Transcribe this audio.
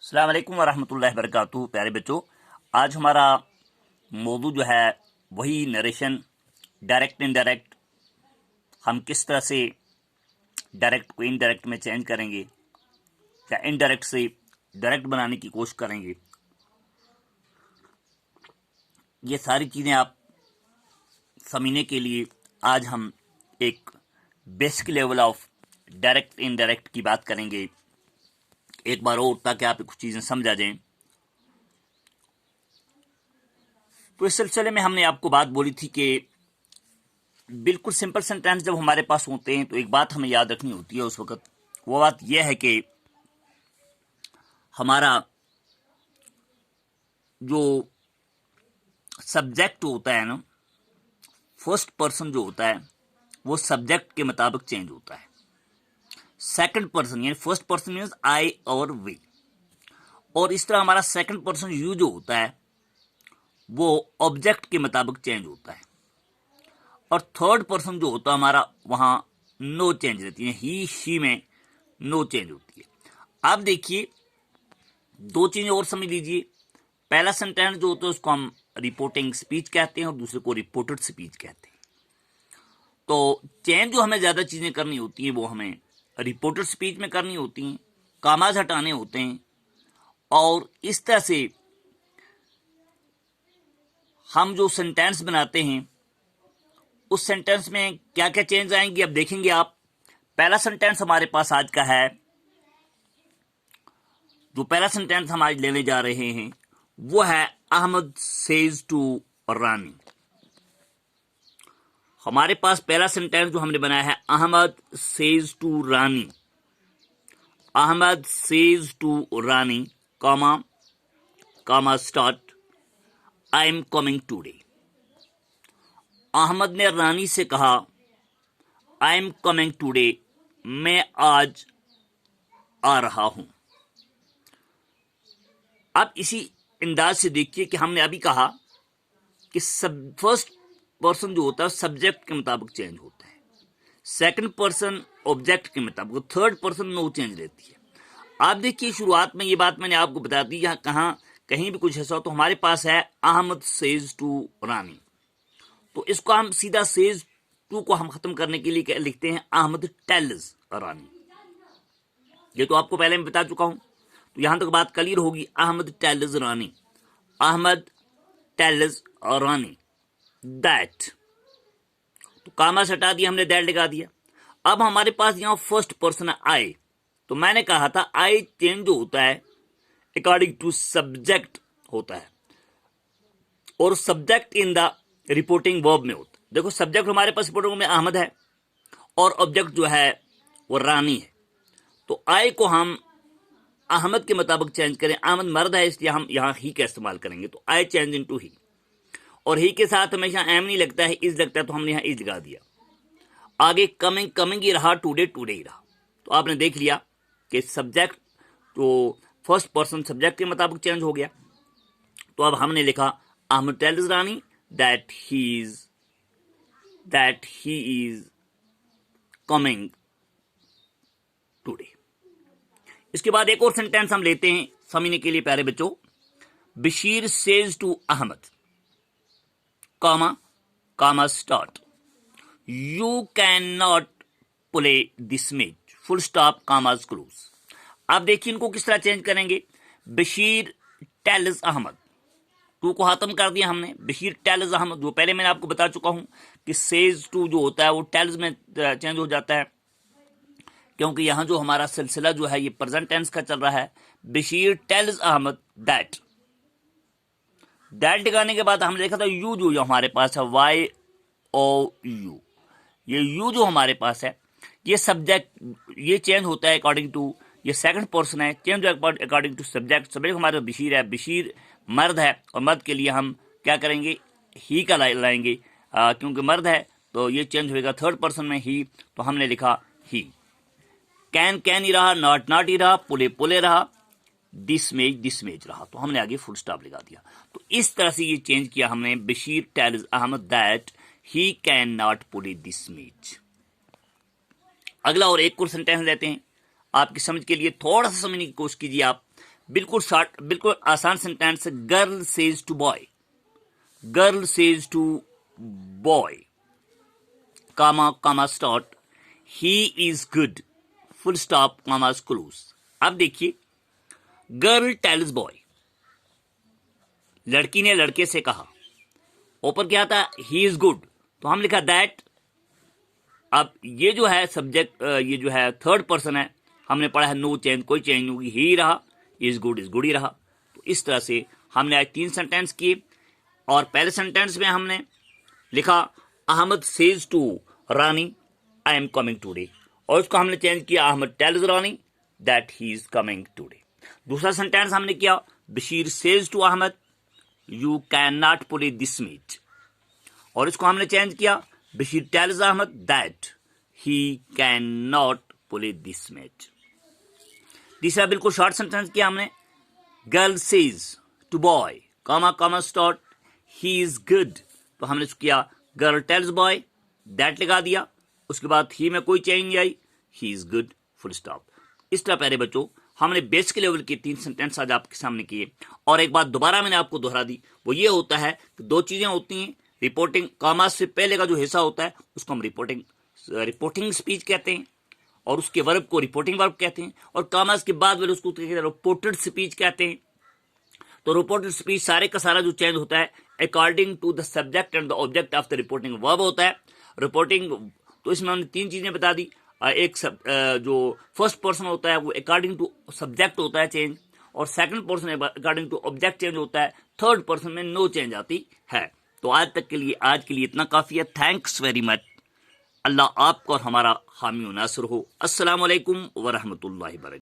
अस्सलाम वालेकुम वरहमतुल्लाहि वबरकातुहू। प्यारे बच्चों, आज हमारा मौजू जो है वही नरेशन, डायरेक्ट इनडायरेक्ट। हम किस तरह से डायरेक्ट को इनडायरेक्ट में चेंज करेंगे या इनडायरेक्ट से डायरेक्ट बनाने की कोशिश करेंगे। ये सारी चीज़ें आप समझने के लिए आज हम एक basic level of direct indirect की बात करेंगे एक बार और, ताकि आप कुछ चीज़ें समझा जाएं। तो इस सिलसिले में हमने आपको बात बोली थी कि बिल्कुल सिंपल सेंटेंस जब हमारे पास होते हैं तो एक बात हमें याद रखनी होती है उस वक्त। वो बात यह है कि हमारा जो सब्जेक्ट होता है ना, फर्स्ट पर्सन जो होता है वो सब्जेक्ट के मुताबिक चेंज होता है। सेकंड पर्सन यानी फर्स्ट पर्सन मीन्स आई और वी, और इस तरह हमारा सेकंड पर्सन यू जो होता है वो ऑब्जेक्ट के मुताबिक चेंज होता है। और थर्ड पर्सन जो होता है हमारा, वहां नो चेंज रहती है, ही शी में नो चेंज होती है। आप देखिए, दो चीजें और समझ लीजिए। पहला सेंटेंस जो होता है उसको हम रिपोर्टिंग स्पीच कहते हैं और दूसरे को रिपोर्टेड स्पीच कहते हैं। तो चेंज जो हमें ज्यादा चीजें करनी होती है वो हमें रिपोर्टेड स्पीच में करनी होती हैं, कामाज हटाने होते हैं, और इस तरह से हम जो सेंटेंस बनाते हैं उस सेंटेंस में क्या क्या चेंज आएंगे अब देखेंगे आप। पहला सेंटेंस हमारे पास आज का है, जो पहला सेंटेंस हम आज लेने जा रहे हैं वो है अहमद सेज टू रानी। हमारे पास पहला सेंटेंस जो हमने बनाया है, Ahmed says to Rani. Ahmed says to Rani, comma comma start, I am coming today. Ahmed ने रानी से कहा, आई एम कमिंग टूडे, मैं आज आ रहा हूं। अब इसी अंदाज से देखिए कि हमने अभी कहा कि फर्स्ट पर्सन जो होता है सब्जेक्ट के मुताबिक चेंज होता है, सेकंड पर्सन ऑब्जेक्ट के मुताबिक, थर्ड पर्सन नो चेंज रहती है। आप देखिए, शुरुआत में ये बात मैंने आपको बता दी, यहाँ कहीं भी कुछ ऐसा हो तो हमारे पास है अहमद सेज टू रानी। तो इसको हम सीधा सेज टू को हम खत्म करने के लिए लिखते हैं अहमद टेल्स रानी। ये तो आपको पहले मैं बता चुका हूं, तो यहां तक बात क्लियर होगी। Ahmed tells Rani, Ahmed tells Rani that. तो कामा से हटा दिया हमने, दैट लगा दिया। अब हमारे पास यहां फर्स्ट पर्सन है आई, तो मैंने कहा था आई चेंज जो होता है अकॉर्डिंग टू सब्जेक्ट होता है, और subject in the reporting verb में होता है। देखो, सब्जेक्ट हमारे पास रिपोर्टिंग में अहमद है और ऑब्जेक्ट जो है वो रानी है। तो आई को हम अहमद के मुताबिक चेंज करें, अहमद मर्द है इसलिए हम यहां ही का इस्तेमाल करेंगे, तो आई चेंज इन टू ही। और ही के साथ हमेशा एम नहीं लगता है, इज लगता है, तो हमने यहां इज लगा दिया। आगे कमिंग, कमिंग ही रहा, टुडे टुडे ही रहा। तो आपने देख लिया कि सब्जेक्ट तो फर्स्ट पर्सन सब्जेक्ट के मुताबिक चेंज हो गया। तो अब हमने लिखा Ahmed tells Rani that he is coming today. इसके बाद एक और सेंटेंस हम लेते हैं समझने के लिए प्यारे बच्चों। Bashir says to Ahmed, comma comma start, you can not play this match, full stop, commas close. आप देखिए इनको किस तरह चेंज करेंगे। बशीर टेल्स अहमद, टू को खत्म कर दिया हमने, बशीर टेल्स अहमद। जो पहले मैंने आपको बता चुका हूं कि सेज टू जो होता है वो टेल्स में चेंज हो जाता है, क्योंकि यहां जो हमारा सिलसिला जो है ये प्रेजेंट टेंस का चल रहा है। Bashir tells Ahmad that, that लगाने के बाद हमने देखा था यू जो हमारे पास है, वाई ओ यू, ये यू जो हमारे पास है ये सब्जेक्ट, ये चेंज होता है अकॉर्डिंग टू, ये सेकंड पर्सन है, change according to subject. Subject हमारा बशीर है, बशीर मर्द है, और मर्द के लिए हम क्या करेंगे, ही का लाएंगे, क्योंकि मर्द है तो ये चेंज होगा थर्ड पर्सन में ही, तो हमने लिखा ही। कैन कैन ही रहा, नॉट नॉट ही रहा, पुले पुले रहा, दिस मेज रहा, तो हमने आगे फुल स्टॉप लगा दिया। तो इस तरह से ये चेंज किया हमने, Bashir tells Ahmad that he can not pull this maze. अगला और एक और सेंटेंस लेते हैं आपकी समझ के लिए, थोड़ा सा समझने की कोशिश कीजिए आप। बिल्कुल शॉर्ट, बिल्कुल आसान सेंटेंस है। Girl says to boy, girl says to boy, comma comma start, he is good, full stop, comma close. अब देखिए, गर्ल टेल्स बॉय, लड़की ने लड़के से कहा, ऊपर क्या था, ही इज गुड, तो हम लिखा दैट। अब ये जो है सब्जेक्ट, ये जो है थर्ड पर्सन है, हमने पढ़ा है नो चेंज, कोई चेंज नहीं होगी, ही रहा, इज गुड ही रहा। तो इस तरह से हमने आज 3 सेंटेंस किए। और पहले सेंटेंस में हमने लिखा Ahmed says to Rani I am coming today, और उसको हमने चेंज किया, Ahmed tells Rani that he is coming today. दूसरा सेंटेंस हमने किया, Bashir says to Ahmed you can not play this match, और इसको हमने चेंज किया, Bashir tells Ahmad that he can not play this match. तीसरा बिल्कुल शॉर्ट सेंटेंस किया हमने, girl says to boy, comma comma start, he is good, तो हमने किया गर्ल टेल्स बॉय, दैट लगा दिया, उसके बाद ही में कोई चेंज नहीं आई, he is good, full stop. इस तरह प्यारे बच्चों हमने बेसिक लेवल के 3 सेंटेंस आज आपके सामने किए। और एक बात दोबारा मैंने आपको दोहरा दी, वो ये होता है कि 2 चीजें होती हैं, रिपोर्टिंग, कामा से पहले का जो हिस्सा होता है उसको हम रिपोर्टिंग स्पीच कहते हैं, और उसके वर्ब को रिपोर्टिंग वर्ब कहते हैं, और कामास के बाद वाले उसको रिपोर्टेड स्पीच कहते हैं। तो रिपोर्टेड स्पीच सारे का सारा जो चेंज होता है according to the subject and the object of the reporting verb होता है। रिपोर्टिंग, तो इसमें हमने 3 चीजें बता दी। एक जो फर्स्ट पर्सन होता है वो अकॉर्डिंग टू सब्जेक्ट होता है चेंज, और second person according to object change होता है, थर्ड पर्सन में नो चेंज आती है। तो आज के लिए इतना काफी है। Thanks very much. अल्लाह आपको और हमारा हामी नासिर हो। अस्सलाम वालेकुम व रहमतुल्लाहि व बरकातहू।